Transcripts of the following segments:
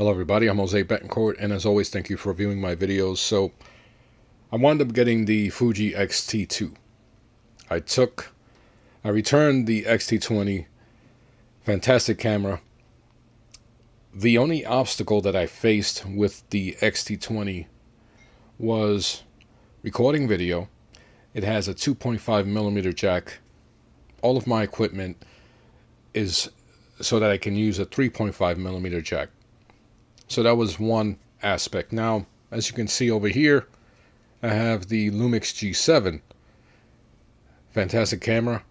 Hello everybody, I'm Jose Betancourt, and as always, thank you for viewing my videos. So, I wound up getting the Fuji XT-2. I returned the XT-20, fantastic camera. The only obstacle that I faced with the XT-20 was recording video. It has a 2.5mm jack. All of my equipment is so that I can use a 3.5mm jack. So that was one aspect. Now, as you can see over here, I have the Lumix G7. Fantastic camera.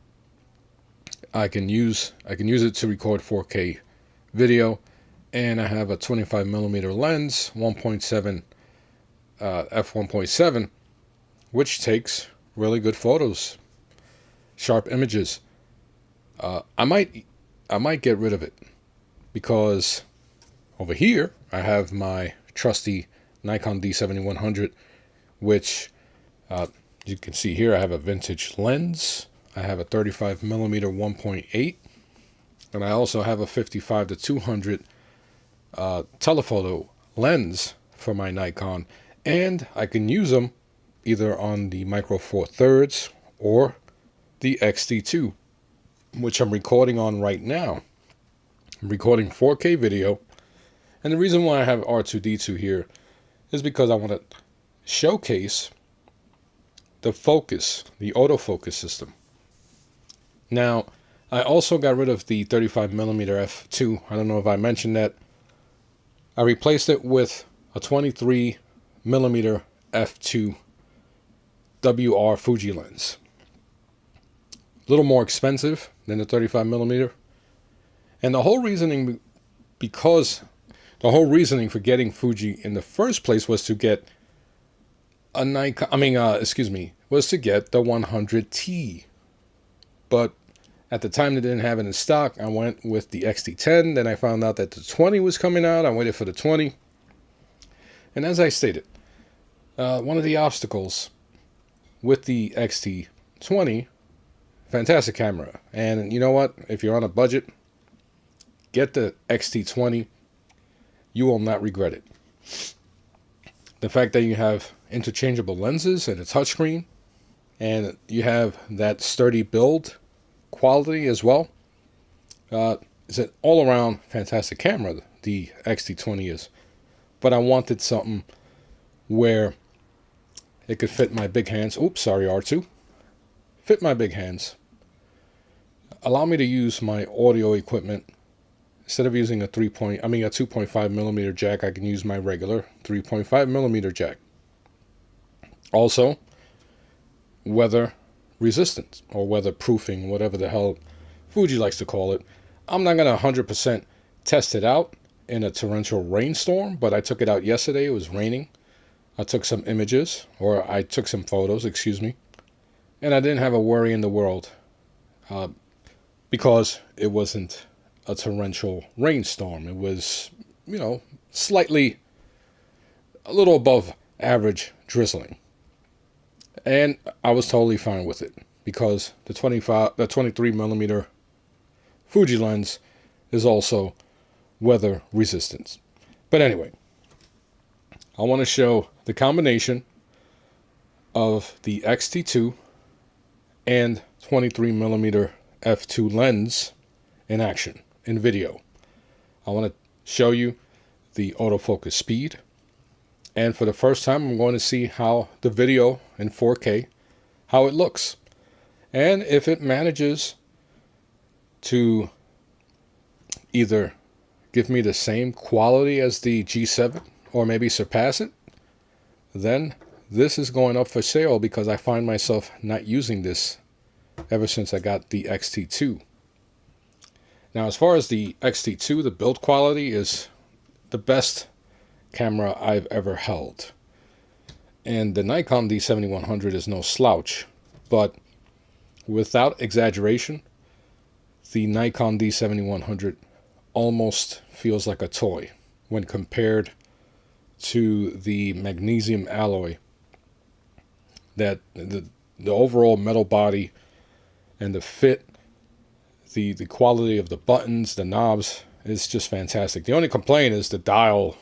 I can use it to record 4K video, and I have a 25mm lens, 1.7 f1.7, which takes really good photos, sharp images. I might get rid of it because over here I have my trusty Nikon D7100, which you can see here I have a vintage lens. I have a 35mm 1.8, and I also have a 55 to 200 telephoto lens for my Nikon, and I can use them either on the Micro Four Thirds or the XT2, which I'm recording on right now. I'm recording 4K video, and the reason why I have R2D2 here is because I want to showcase the focus, the autofocus system. Now, I also got rid of the 35mm f2. I don't know if I mentioned that. I replaced it with a 23mm f2 WR Fuji lens. A little more expensive than the 35mm. And the whole reasoning for getting Fuji in the first place was to get a Nikon, was to get the 100T. But at the time they didn't have it in stock, I went with the XT10. Then I found out that the 20 was coming out. I waited for the 20. And as I stated, one of the obstacles with the XT20, fantastic camera. And you know what? If you're on a budget, get the XT20. You will not regret it. The fact that you have interchangeable lenses and a touchscreen, and you have that sturdy build quality as well, is an all-around fantastic camera, the XT20 is. But I wanted something where it could fit my big hands. Oops, sorry, R2. Fit my big hands. Allow me to use my audio equipment. Instead of using a 2.5mm jack, I can use my regular 3.5mm jack. Also, weather resistant or weather proofing, whatever the hell Fuji likes to call it. I'm not going to 100% test it out in a torrential rainstorm, but I took it out yesterday. It was raining. I took some images, or I took some photos, excuse me, and I didn't have a worry in the world because it wasn't a torrential rainstorm. It was, slightly a little above average drizzling. And I was totally fine with it because the 23mm Fuji lens is also weather resistant. But anyway, I want to show the combination of the XT2 and 23mm f2 lens in action, in video. I want to show you the autofocus speed. And for the first time, I'm going to see how the video in 4K, how it looks. And if it manages to either give me the same quality as the G7 or maybe surpass it, then this is going up for sale because I find myself not using this ever since I got the XT2. Now, as far as the XT2, the build quality is the best camera I've ever held. And the Nikon D7100 is no slouch, but without exaggeration, the Nikon D7100 almost feels like a toy when compared to the magnesium alloy. That the overall metal body and the fit, the quality of the buttons, the knobs, is just fantastic. The only complaint is the dial,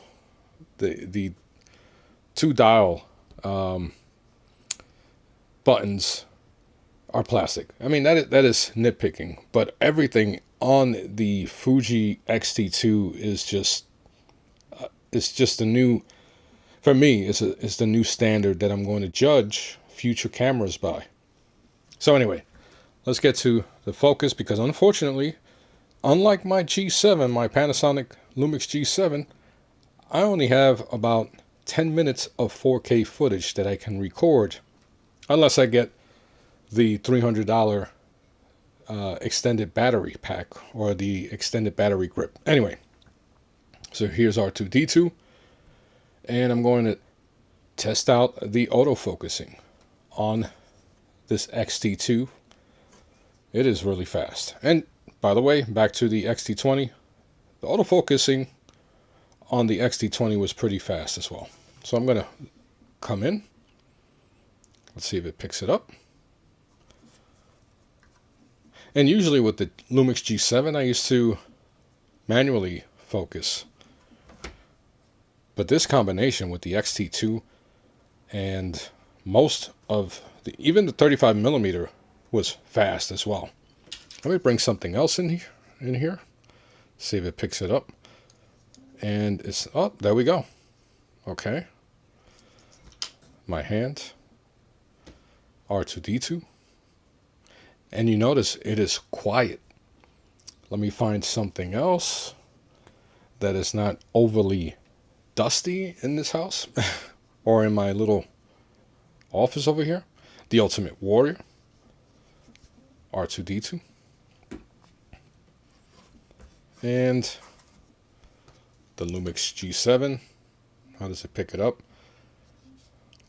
the two dial buttons are plastic. I mean, that is nitpicking, but everything on the Fuji XT-2 is just it's just a new, for me, it's the new standard that I'm going to judge future cameras by. So anyway, let's get to the focus, because unfortunately, unlike my G7, my Panasonic Lumix G7, I only have about 10 minutes of 4K footage that I can record, unless I get the $300 extended battery pack or the extended battery grip. Anyway, so here's R2-D2, and I'm going to test out the autofocusing on this XT2. It is really fast. And by the way, back to the XT20, the autofocusing on the XT20 was pretty fast as well. So I'm going to come in. Let's see if it picks it up. And usually with the Lumix G7, I used to manually focus. But this combination with the XT2 and most of even the 35mm was fast as well. Let me bring something else in here. See if it picks it up. And it's, oh, there we go. Okay. My hand. R2-D2. And you notice it is quiet. Let me find something else that is not overly dusty in this house or in my little office over here. The Ultimate Warrior. R2-D2. And the Lumix G7. How does it pick it up?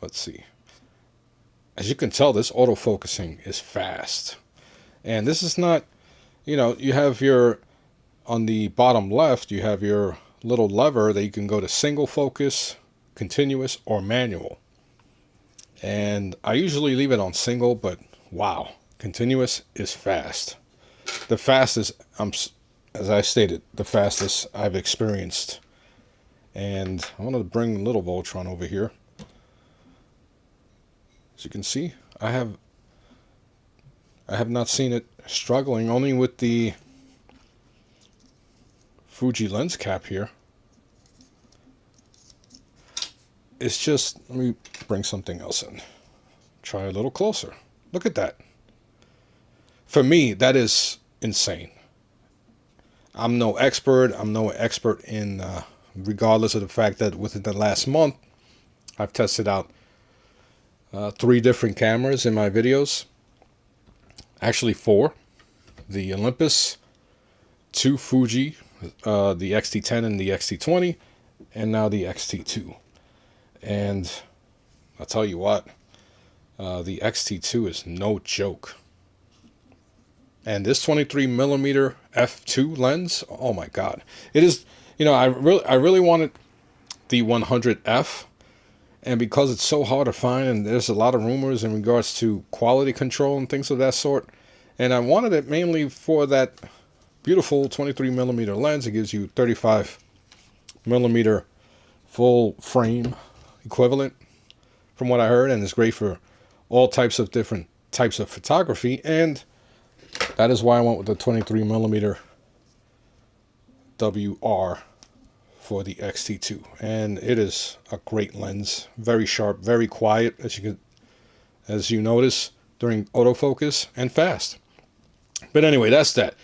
Let's see. As you can tell, this autofocusing is fast. And this is not, you know, you have your, on the bottom left, you have your little lever that you can go to single focus, continuous, or manual. And I usually leave it on single, but wow, continuous is fast. The fastest, as I stated, the fastest I've experienced. And I wanted to bring the little Voltron over here. As you can see, I have not seen it struggling, only with the Fuji lens cap here. It's just, let me bring something else in. Try a little closer. Look at that. For me, that is insane. I'm no expert. I'm no expert in, regardless of the fact that within the last month, I've tested out 3 different cameras in my videos. Actually 4. The Olympus, 2 Fuji, the XT10 and the XT20, and now the XT2. And I'll tell you what, the XT2 is no joke. And this 23mm f2 lens, oh my God. It is, you know, I really wanted the 100F. And because it's so hard to find, and there's a lot of rumors in regards to quality control and things of that sort, and I wanted it mainly for that beautiful 23mm lens. It gives you 35mm full frame equivalent, from what I heard, and it's great for all types of different types of photography. And that is why I went with the 23mm WR for the XT2, and it is a great lens, very sharp, very quiet, as you notice during autofocus, and fast. But anyway, that's that.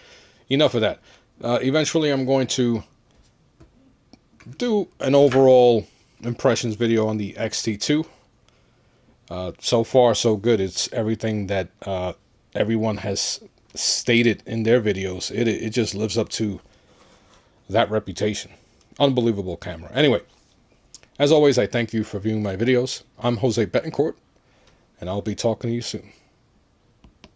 Enough of that. Eventually, I'm going to do an overall impressions video on the XT2. So far, so good. It's everything that everyone has stated in their videos. It just lives up to that reputation. Unbelievable camera. Anyway, as always, I thank you for viewing my videos. I'm Jose Betancourt, and I'll be talking to you soon.